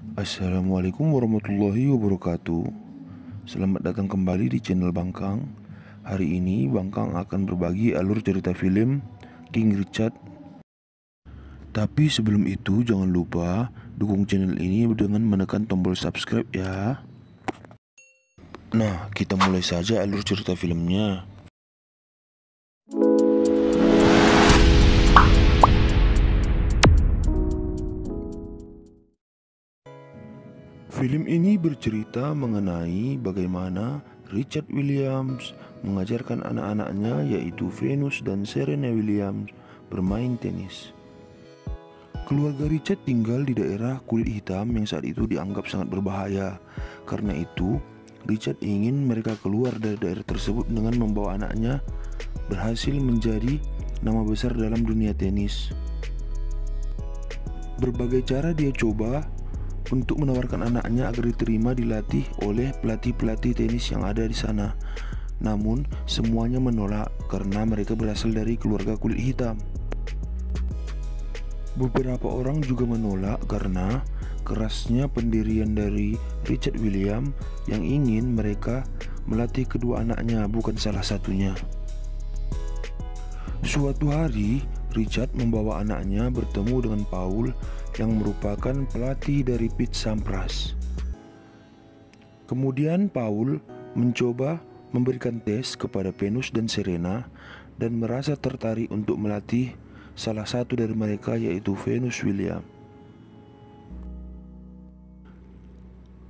Assalamualaikum warahmatullahi wabarakatuh. Selamat datang kembali di channel Bangkang. Hari ini Bangkang akan berbagi alur cerita film King Richard. Tapi sebelum itu jangan lupa dukung channel ini dengan menekan tombol subscribe ya. Nah, kita mulai saja alur cerita filmnya. Film ini bercerita mengenai bagaimana Richard Williams mengajarkan anak-anaknya yaitu Venus dan Serena Williams bermain tenis. Keluarga Richard tinggal di daerah kulit hitam yang saat itu dianggap sangat berbahaya. Karena itu, Richard ingin mereka keluar dari daerah tersebut dengan membawa anaknya berhasil menjadi nama besar dalam dunia tenis. Berbagai cara dia coba untuk menawarkan anaknya agar diterima dilatih oleh pelatih-pelatih tenis yang ada di sana. Namun, semuanya menolak karena mereka berasal dari keluarga kulit hitam. Beberapa orang juga menolak karena kerasnya pendirian dari Richard Williams yang ingin mereka melatih kedua anaknya, bukan salah satunya. Suatu hari, Richard membawa anaknya bertemu dengan Paul yang merupakan pelatih dari Pete Sampras. Kemudian Paul mencoba memberikan tes kepada Venus dan Serena dan merasa tertarik untuk melatih salah satu dari mereka yaitu Venus Williams.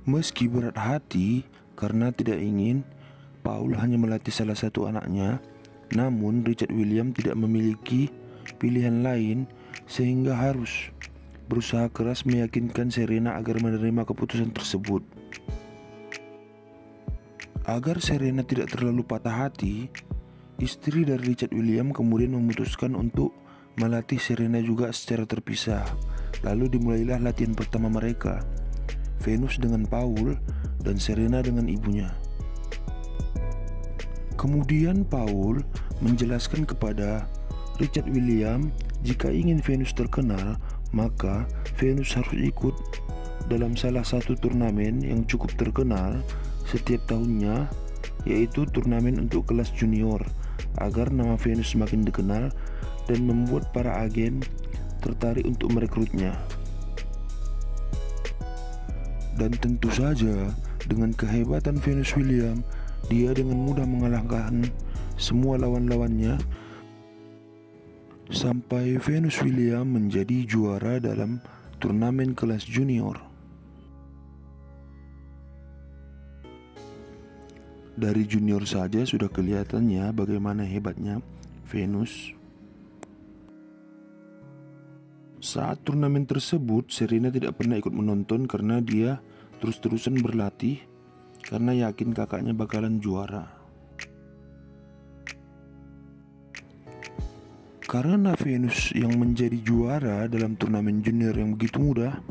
Meski berat hati karena tidak ingin Paul hanya melatih salah satu anaknya, namun Richard Williams tidak memiliki pilihan lain sehingga harus berusaha keras meyakinkan Serena agar menerima keputusan tersebut. Agar Serena tidak terlalu patah hati, istri dari Richard Williams kemudian memutuskan untuk melatih Serena juga secara terpisah. Lalu dimulailah latihan pertama mereka, Venus dengan Paul dan Serena dengan ibunya. Kemudian Paul menjelaskan kepada Richard Williams jika ingin Venus terkenal, maka Venus harus ikut dalam salah satu turnamen yang cukup terkenal setiap tahunnya, yaitu turnamen untuk kelas junior, agar nama Venus semakin dikenal dan membuat para agen tertarik untuk merekrutnya. Dan tentu saja dengan kehebatan Venus Williams, dia dengan mudah mengalahkan semua lawan-lawannya sampai Venus Williams menjadi juara dalam turnamen kelas junior. Dari junior saja sudah kelihatannya bagaimana hebatnya Venus. Saat turnamen tersebut, Serena tidak pernah ikut menonton karena dia terus-terusan berlatih karena yakin kakaknya bakalan juara. Karena Venus yang menjadi juara dalam turnamen junior yang begitu mudah,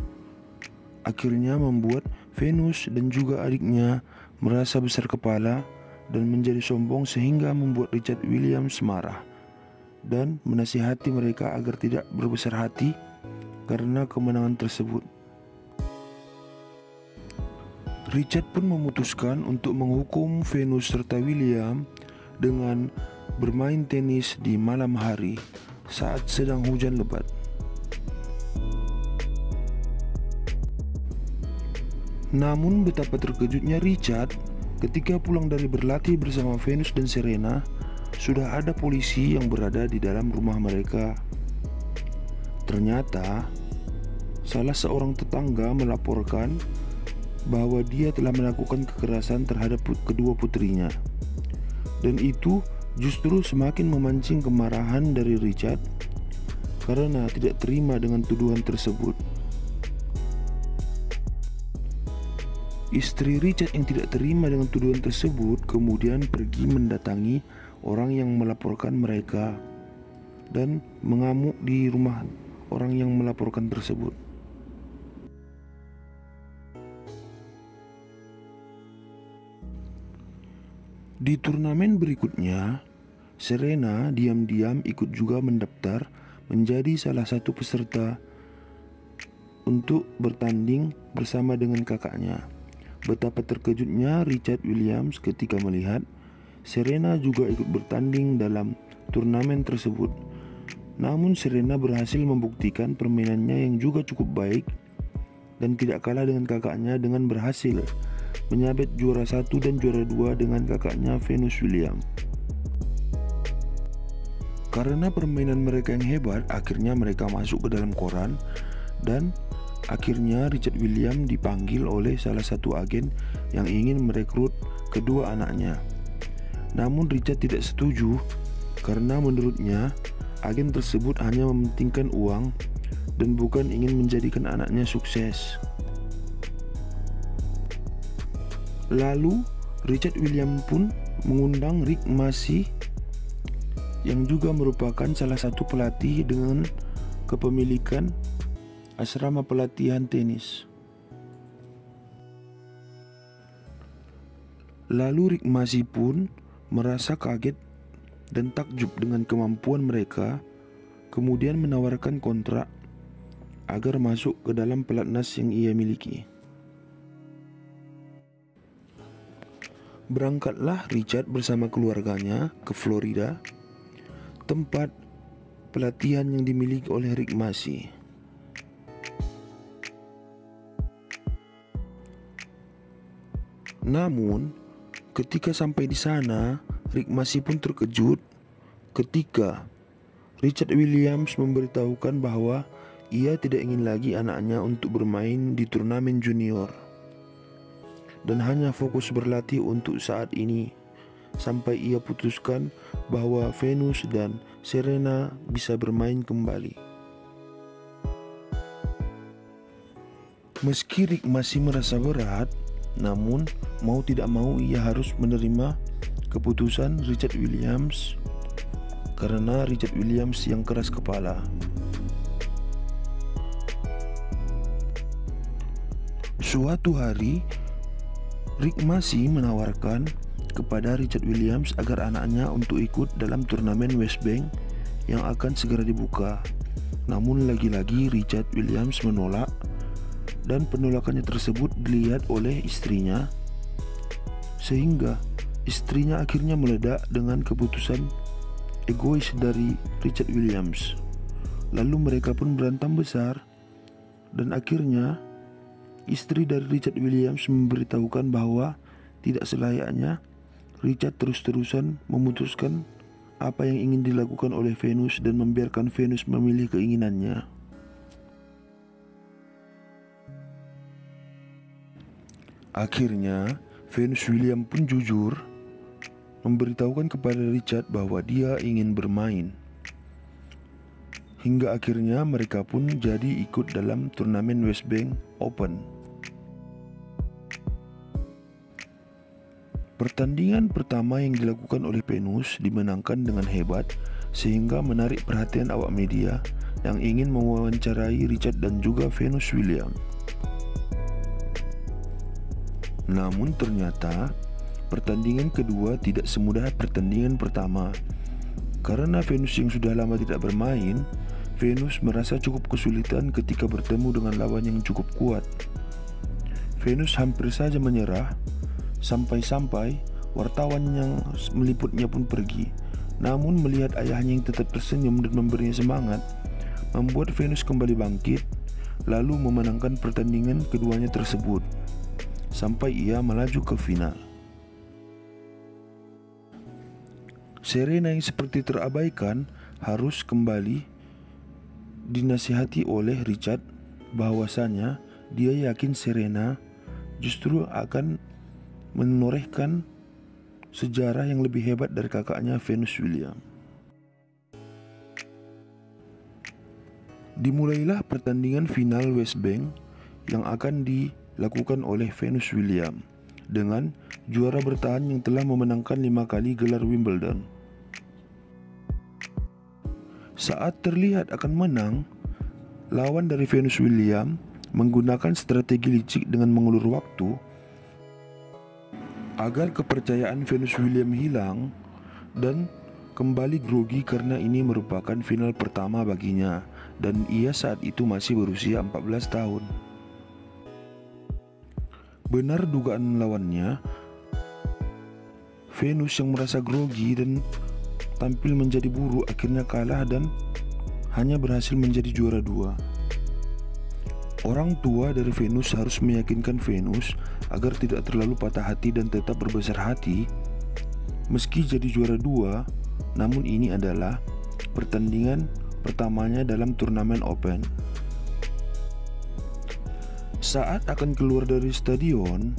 akhirnya membuat Venus dan juga adiknya merasa besar kepala dan menjadi sombong sehingga membuat Richard Williams marah dan menasihati mereka agar tidak berbesar hati karena kemenangan tersebut. Richard pun memutuskan untuk menghukum Venus serta William dengan bermain tenis di malam hari saat sedang hujan lebat. Namun betapa terkejutnya Richard ketika pulang dari berlatih bersama Venus dan Serena, sudah ada polisi yang berada di dalam rumah mereka. Ternyata salah seorang tetangga melaporkan bahwa dia telah melakukan kekerasan terhadap kedua putrinya. Dan itu justru semakin memancing kemarahan dari Richard karena tidak terima dengan tuduhan tersebut. Istri Richard yang tidak terima dengan tuduhan tersebut kemudian pergi mendatangi orang yang melaporkan mereka dan mengamuk di rumah orang yang melaporkan tersebut. Di turnamen berikutnya, Serena diam-diam ikut juga mendaftar menjadi salah satu peserta untuk bertanding bersama dengan kakaknya. Betapa terkejutnya Richard Williams ketika melihat Serena juga ikut bertanding dalam turnamen tersebut. Namun Serena berhasil membuktikan permainannya yang juga cukup baik dan tidak kalah dengan kakaknya dengan berhasil menyabet juara 1 dan juara 2 dengan kakaknya Venus Williams. Karena permainan mereka yang hebat, akhirnya mereka masuk ke dalam koran dan akhirnya Richard Williams dipanggil oleh salah satu agen yang ingin merekrut kedua anaknya. Namun Richard tidak setuju karena menurutnya agen tersebut hanya mementingkan uang dan bukan ingin menjadikan anaknya sukses. Lalu Richard Williams pun mengundang Rick Macci yang juga merupakan salah satu pelatih dengan kepemilikan asrama pelatihan tenis. Lalu Rick Macci pun merasa kaget dan takjub dengan kemampuan mereka, kemudian menawarkan kontrak agar masuk ke dalam pelatnas yang ia miliki. Berangkatlah Richard bersama keluarganya ke Florida, tempat pelatihan yang dimiliki oleh Rick Macci. Namun, ketika sampai di sana, Rick Macci pun terkejut ketika Richard Williams memberitahukan bahwa ia tidak ingin lagi anaknya untuk bermain di turnamen junior dan hanya fokus berlatih untuk saat ini, sampai ia putuskan bahwa Venus dan Serena bisa bermain kembali. Meski Rick Macci merasa berat, namun mau tidak mau ia harus menerima keputusan Richard Williams karena Richard Williams yang keras kepala. Suatu hari Rick Macci menawarkan kepada Richard Williams agar anaknya untuk ikut dalam turnamen West Bank yang akan segera dibuka. Namun lagi-lagi Richard Williams menolak dan penolakannya tersebut dilihat oleh istrinya, sehingga istrinya akhirnya meledak dengan keputusan egois dari Richard Williams. Lalu mereka pun berantem besar dan akhirnya istri dari Richard Williams memberitahukan bahwa tidak selayaknya Richard terus-terusan memutuskan apa yang ingin dilakukan oleh Venus dan membiarkan Venus memilih keinginannya. Akhirnya, Venus Williams pun jujur memberitahukan kepada Richard bahwa dia ingin bermain. Hingga akhirnya mereka pun jadi ikut dalam turnamen West Bank Open. Pertandingan pertama yang dilakukan oleh Venus dimenangkan dengan hebat sehingga menarik perhatian awak media yang ingin mewawancarai Richard dan juga Venus Williams. Namun ternyata pertandingan kedua tidak semudah pertandingan pertama. Karena Venus yang sudah lama tidak bermain, Venus merasa cukup kesulitan ketika bertemu dengan lawan yang cukup kuat. Venus hampir saja menyerah, sampai-sampai wartawan yang meliputnya pun pergi. Namun melihat ayahnya yang tetap tersenyum dan memberinya semangat, membuat Venus kembali bangkit, lalu memenangkan pertandingan keduanya tersebut, sampai ia melaju ke final. Serena yang seperti terabaikan harus kembali dinasihati oleh Richard bahwasanya dia yakin Serena justru akan menorehkan sejarah yang lebih hebat dari kakaknya Venus Williams. Dimulailah pertandingan final West Bank yang akan dilakukan oleh Venus Williams dengan juara bertahan yang telah memenangkan 5 kali gelar Wimbledon. Saat terlihat akan menang, lawan dari Venus Williams menggunakan strategi licik dengan mengulur waktu agar kepercayaan Venus Williams hilang dan kembali grogi karena ini merupakan final pertama baginya dan ia saat itu masih berusia 14 tahun. Benar dugaan lawannya, Venus yang merasa grogi dan tampil menjadi buruk akhirnya kalah dan hanya berhasil menjadi juara 2. Orang tua dari Venus harus meyakinkan Venus agar tidak terlalu patah hati dan tetap berbesar hati. Meski jadi juara 2, namun ini adalah pertandingan pertamanya dalam turnamen Open. Saat akan keluar dari stadion,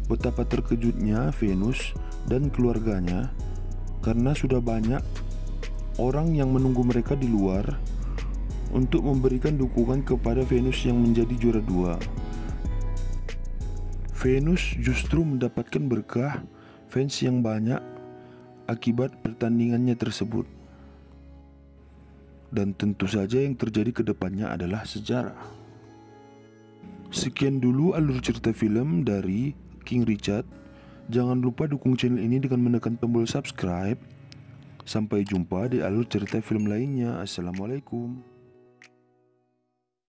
betapa terkejutnya Venus dan keluarganya karena sudah banyak orang yang menunggu mereka di luar untuk memberikan dukungan kepada Venus yang menjadi juara 2. Venus justru mendapatkan berkah fans yang banyak akibat pertandingannya tersebut. Dan tentu saja yang terjadi ke depannya adalah sejarah. Sekian dulu alur cerita film dari King Richard. Jangan lupa dukung channel ini dengan menekan tombol subscribe. Sampai jumpa di alur cerita film lainnya. Assalamualaikum.